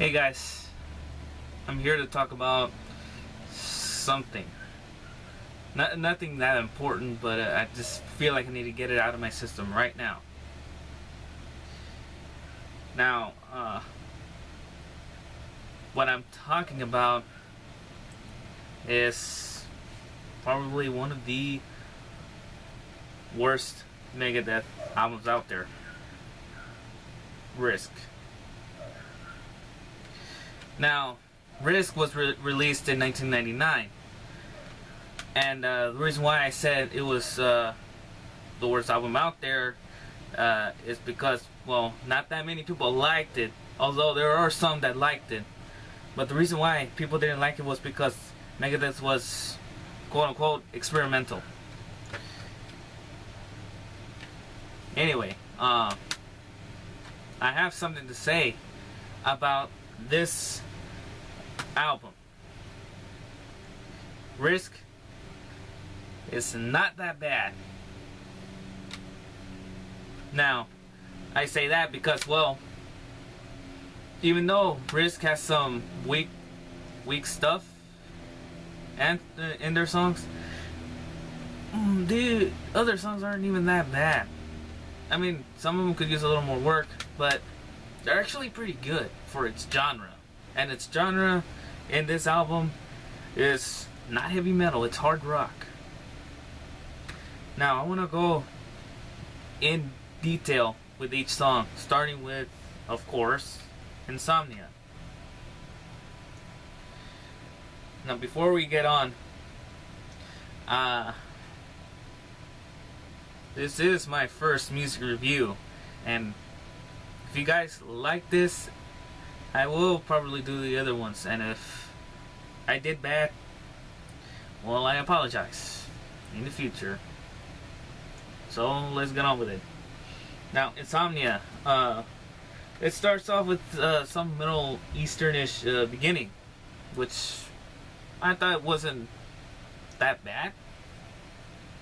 Hey guys, I'm here to talk about something. Nothing that important, but I just feel like I need to get it out of my system right now. Now, what I'm talking about is probably one of the worst Megadeth albums out there. Risk. Now, Risk was released in 1999, and the reason why I said it was the worst album out there is because, well, not that many people liked it, although there are some that liked it. But the reason why people didn't like it was because Megadeth was, quote-unquote, experimental. Anyway, I have something to say about this album. Risk is not that bad. Now, I say that because, well, even though Risk has some weak stuff and in their songs, the other songs aren't even that bad. I mean, some of them could use a little more work, but they're actually pretty good for its genre. And its genre in this album is not heavy metal, it's hard rock. Now, I want to go in detail with each song, starting with, of course, Insomnia. Now, before we get on, this is my first music review, and if you guys like this, I will probably do the other ones, and if I did bad, well, I apologize in the future. So let's get on with it. Now, Insomnia, it starts off with some Middle Easternish beginning, which I thought wasn't that bad.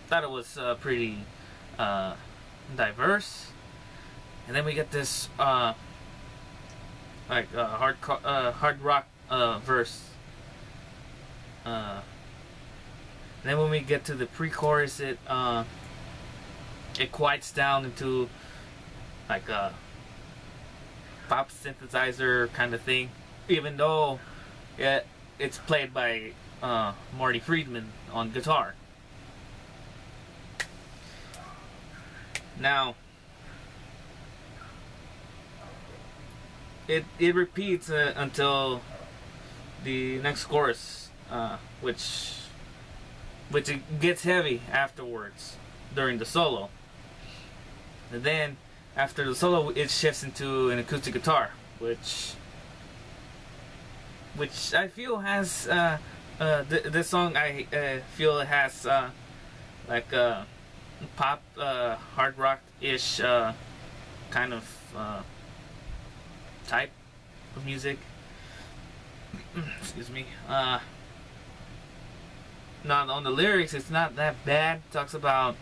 Thought it was pretty diverse. And then we get this hard rock verse. Then when we get to the pre-chorus, it quiets down into like a pop synthesizer kind of thing, even though it's played by Marty Friedman on guitar. Now, it repeats until the next chorus, which it gets heavy afterwards during the solo. And then after the solo, it shifts into an acoustic guitar, which I feel has this song I feel it has like a pop hard rock ish kind of type of music. Excuse me. Now, on the lyrics, it's not that bad. It talks about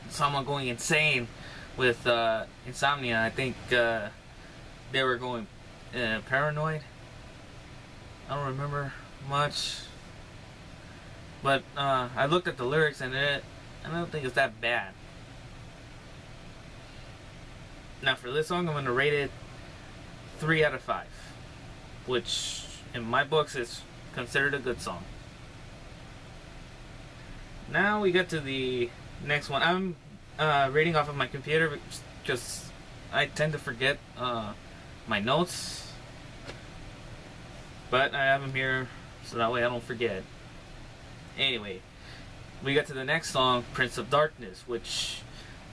someone going insane with insomnia. I think they were going paranoid. I don't remember much, but I looked at the lyrics and I don't think it's that bad. Now, for this song, I'm going to rate it 3 out of 5, which in my books is considered a good song. Now we get to the next one. I'm reading off of my computer because I tend to forget my notes, but I have them here so that way I don't forget. Anyway, we get to the next song, Prince of Darkness, which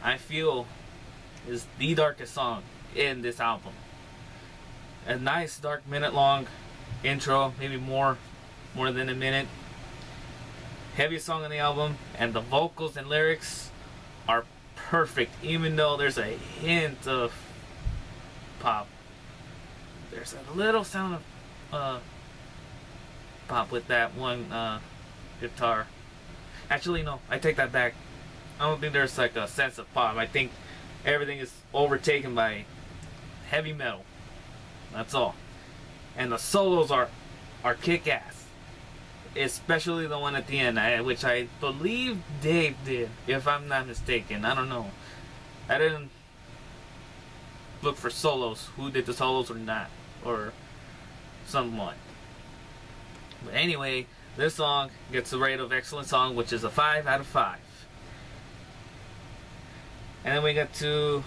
I feel is the darkest song in this album. A nice dark minute-long intro, maybe more than a minute. Heaviest song on the album, and the vocals and lyrics are perfect, even though there's a hint of pop. There's a little sound of pop with that one guitar. Actually, no, I take that back. I don't think there's like a sense of pop. I think everything is overtaken by heavy metal. That's all. and the solos are kick-ass, especially the one at the end, which I believe Dave did, if I'm not mistaken. I don't know. I didn't look for solos, who did the solos or not, or somewhat. But anyway, this song gets a rate of excellent song, which is a 5 out of 5. And then we get to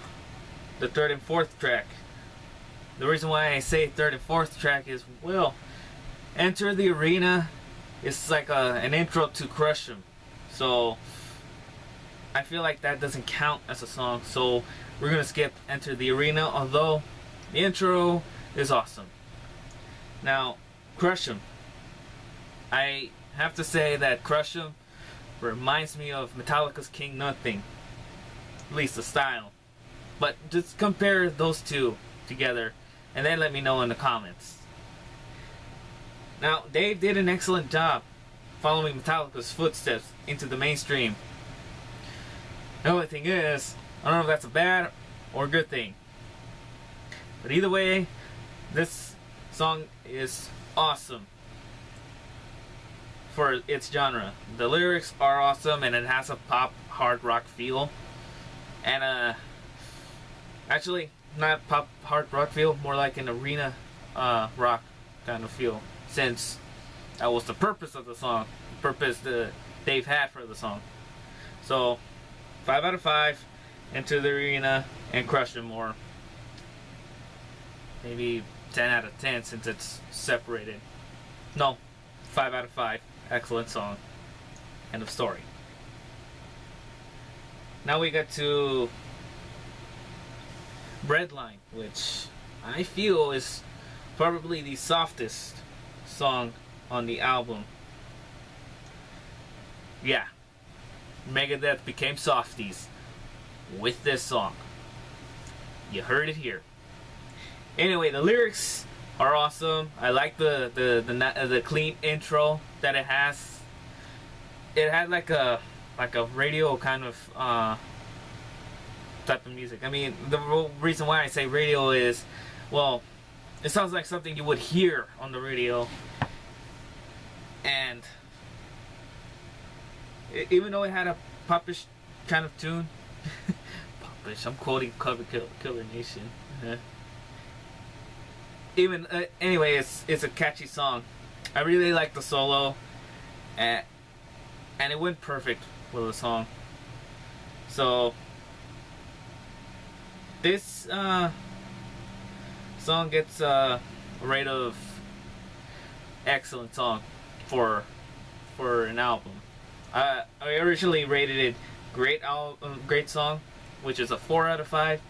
the third and fourth track. The reason why I say third and fourth track is, well, Enter the Arena is like an intro to Crush 'Em. So I feel like that doesn't count as a song, so we're gonna skip Enter the Arena, although the intro is awesome. Now, Crush 'Em. I have to say that Crush 'Em reminds me of Metallica's King Nothing. At least the style. But just compare those two together and then let me know in the comments. Now, Dave did an excellent job following Metallica's footsteps into the mainstream. The only thing is, I don't know if that's a bad or a good thing. But either way, this song is awesome for its genre. The lyrics are awesome and it has a pop hard rock feel. And actually not pop hard rock feel, more like an arena rock kind of feel, since that was the purpose of the song, the purpose that Dave had for the song. So 5 out of 5, Enter the Arena and Crush 'Em more. Maybe 10 out of 10 since it's separated. No, 5 out of 5. Excellent song. End of story. Now we get to Breadline, which I feel is probably the softest song on the album. Yeah, Megadeth became softies with this song. You heard it here. Anyway, the lyrics are awesome. I like the clean intro that it has. It had like a radio kind of type of music. I mean, the reason why I say radio is, well, it sounds like something you would hear on the radio. And even though it had a popish kind of tune, popish, I'm quoting Cover Killer Nation. Anyway, it's a catchy song. I really like the solo, and it went perfect with the song. So this song gets a rate of excellent song for an album. I originally rated it great song, which is a 4 out of 5.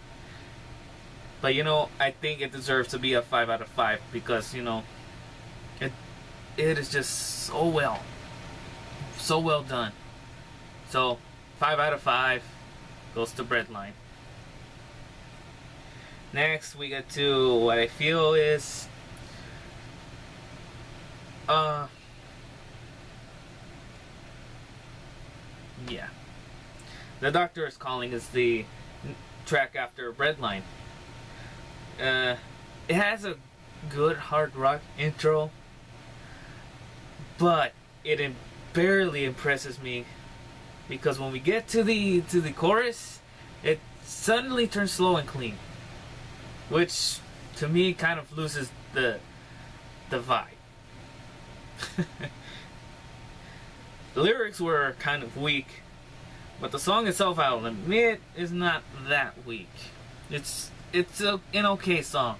But you know, I think it deserves to be a 5 out of 5 because, you know, it is just so well done. So 5 out of 5 goes to Breadline. Next we get to what I feel is yeah, The Doctor Is Calling is the track after Breadline. It has a good hard rock intro, but it barely impresses me because when we get to the chorus, it suddenly turns slow and clean, which to me kind of loses the vibe. The lyrics were kind of weak, but the song itself, I'll admit, is not that weak. It's an okay song,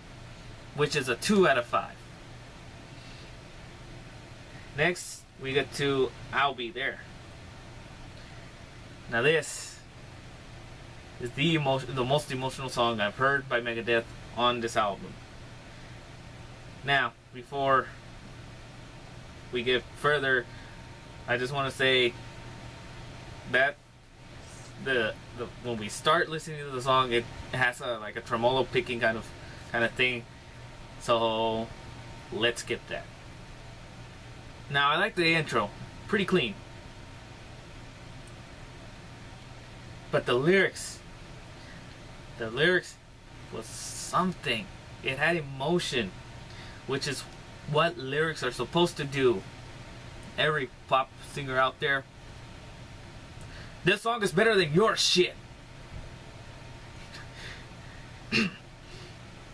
which is a 2 out of 5. Next, we get to I'll Be There. Now this is the most emotional song I've heard by Megadeth on this album. Now, before we get further, I just want to say that when we start listening to the song, it has like a tremolo picking kind of thing. So let's skip that. Now I like the intro, pretty clean. But the lyrics was something. It had emotion. which is what lyrics are supposed to do. Every pop singer out there, this song is better than your shit.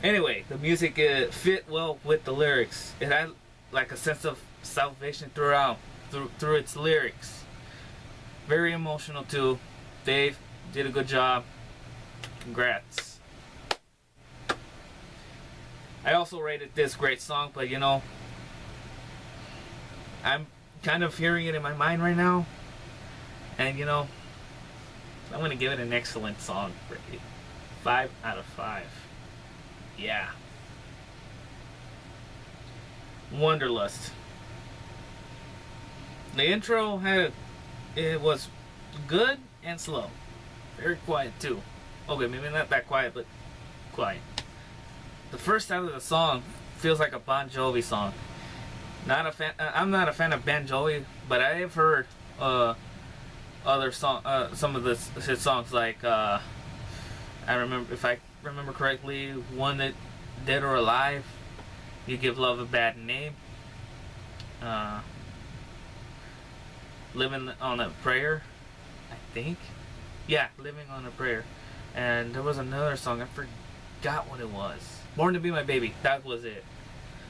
Anyway, the music fit well with the lyrics. It had like a sense of salvation throughout, through its lyrics. Very emotional too. Dave did a good job. Congrats. I also rated this great song, but you know, I'm kind of hearing it in my mind right now, and you know, I'm gonna give it an excellent song. 5 out of 5. Yeah. Wanderlust. The intro it was good and slow. Very quiet too. Okay, maybe not that quiet, but quiet. The first half of the song feels like a Bon Jovi song. Not a fan. I'm not a fan of Bon Jovi, but I have heard other some of his songs, like I remember, if I remember correctly, one that Dead or Alive, You Give Love a Bad Name, Living on a Prayer, I think. Yeah, Living on a Prayer. And there was another song, I forgot what it was. Born to Be My Baby, that was it.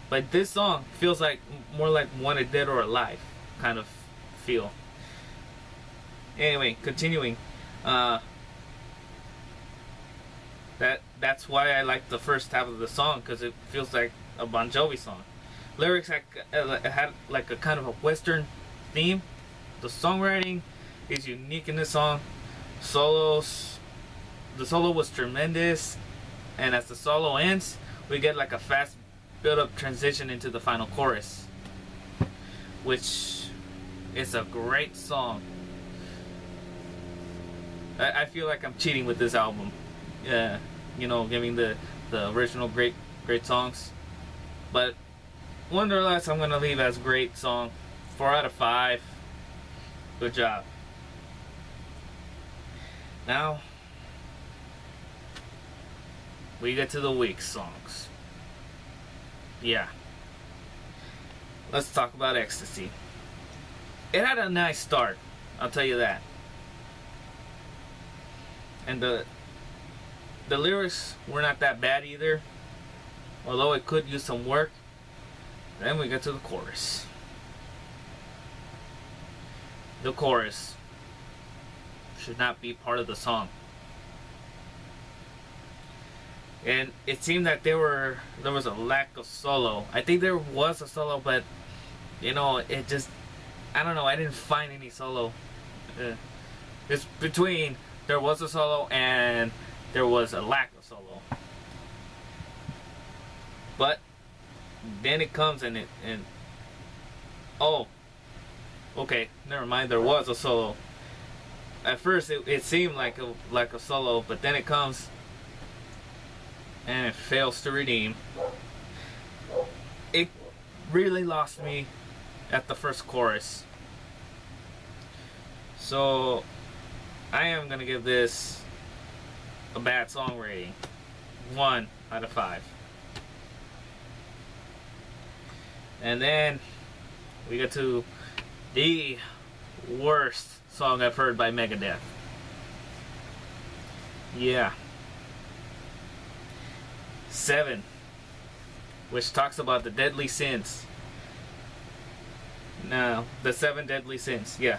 But this song feels like more like Wanted Dead or Alive kind of feel. Anyway, continuing. That's why I like the first half of the song, because it feels like a Bon Jovi song. Lyrics had like a kind of a Western theme. The songwriting is unique in this song. The solo was tremendous, and as the solo ends, we get like a fast build-up transition into the final chorus, which is a great song. I feel like I'm cheating with this album. You know, giving the original great songs. But Wanderlust I'm gonna leave as great song. 4 out of 5. Good job. Now we get to the weak songs. Yeah. Let's talk about Ecstasy. It had a nice start, I'll tell you that. And the lyrics were not that bad either, although it could use some work. Then we get to the chorus. The chorus should not be part of the song. And it seemed that there was a lack of solo. I think there was a solo, but you know, it just, I don't know, I didn't find any solo. It's between there was a solo and there was a lack of solo. But then it comes and oh, okay, never mind, there was a solo. At first it seemed like a solo, but then it comes and it fails to redeem. It really lost me at the first chorus. So I am gonna give this a bad song rating. 1 out of 5. And then we get to the worst song I've heard by Megadeth. Yeah. 7, which talks about the deadly sins. No, the 7 deadly sins. Yeah.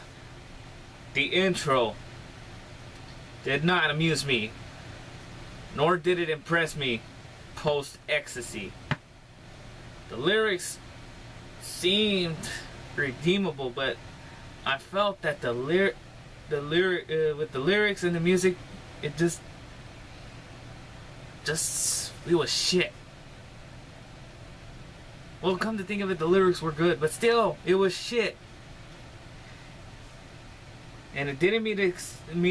The intro did not amuse me, nor did it impress me post Ecstasy. The lyrics seemed redeemable, but I felt that with the lyrics and the music, it it was shit. Well, come to think of it, the lyrics were good, but still, it was shit. And it didn't meet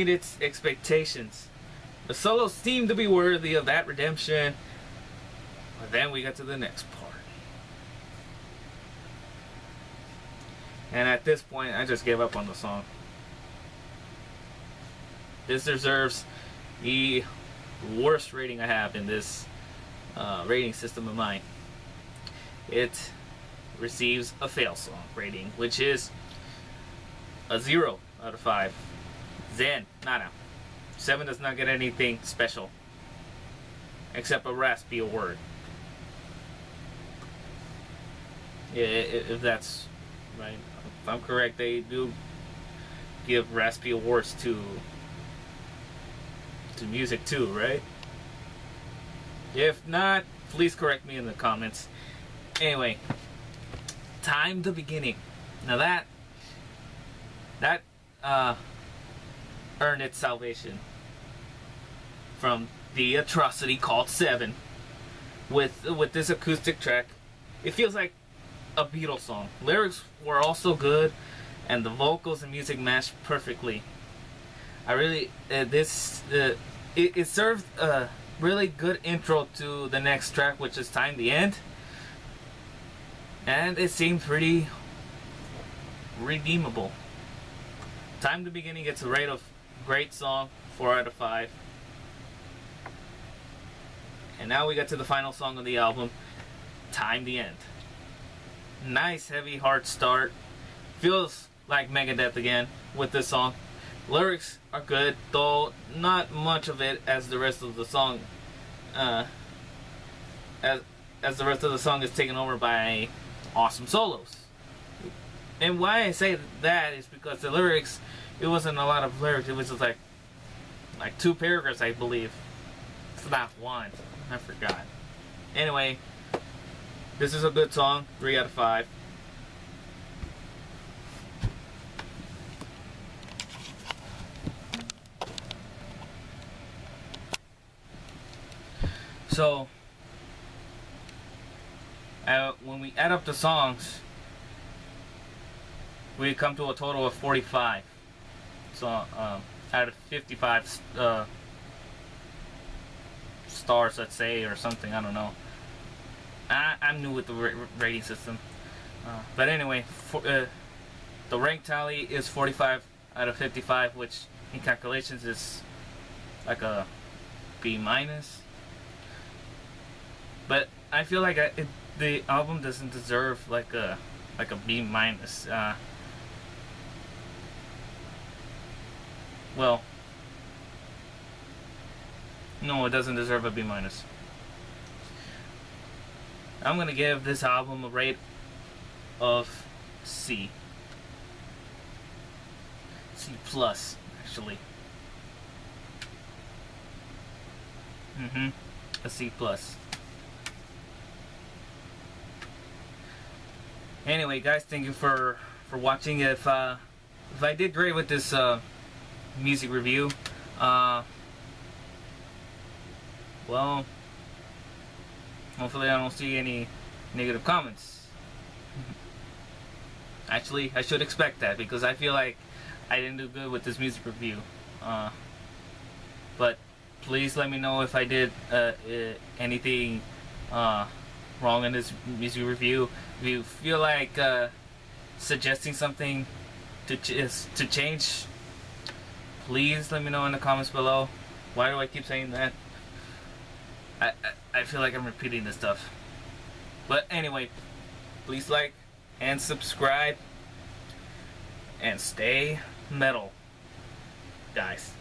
its expectations. The solos seemed to be worthy of that redemption, but then we got to the next part. And at this point, I just gave up on the song. This deserves the worst rating I have in this rating system of mine. it receives a fail song rating, which is a 0 out of 5. Zen, nada. 7 does not get anything special, except a raspy award. Yeah, if that's right. If I'm correct, they do give raspy awards to music too, right? If not, please correct me in the comments. Anyway, Time the Beginning. Now that earned its salvation from the atrocity called Seven. With this acoustic track, it feels like a Beatles song. Lyrics were also good, and the vocals and music matched perfectly. I really it served a really good intro to the next track, which is Time the End, and it seemed pretty redeemable. Time the Beginning gets a rate of great song, 4 out of 5. And now we get to the final song of the album, Time the End. Nice heavy hard start. Feels like Megadeth again with this song. Lyrics are good, though not much of it as the rest of the song as the rest of the song is taken over by awesome solos. And why I say that is because the lyrics, it wasn't a lot of lyrics, it was just like 2 paragraphs, I believe. It's not 1. I forgot. Anyway, this is a good song, 3 out of 5. So, when we add up the songs, we come to a total of 45. So, out of 55 stars, let's say, or something, I don't know. I'm new with the rating system. But anyway, the rank tally is 45 out of 55, which in calculations is like a B minus. But I feel like the album doesn't deserve like a B minus. Well, no, it doesn't deserve a B minus. I'm gonna give this album a rate of C. C plus, actually. A C plus. Anyway, guys, thank you for watching. If I did great with this music review, well, hopefully I don't see any negative comments. Actually, I should expect that, because I feel like I didn't do good with this music review. But please let me know if I did anything wrong in this music review. If you feel like suggesting something to change, please let me know in the comments below. Why do I keep saying that? I feel like I'm repeating this stuff. But anyway, please like and subscribe and stay metal, guys.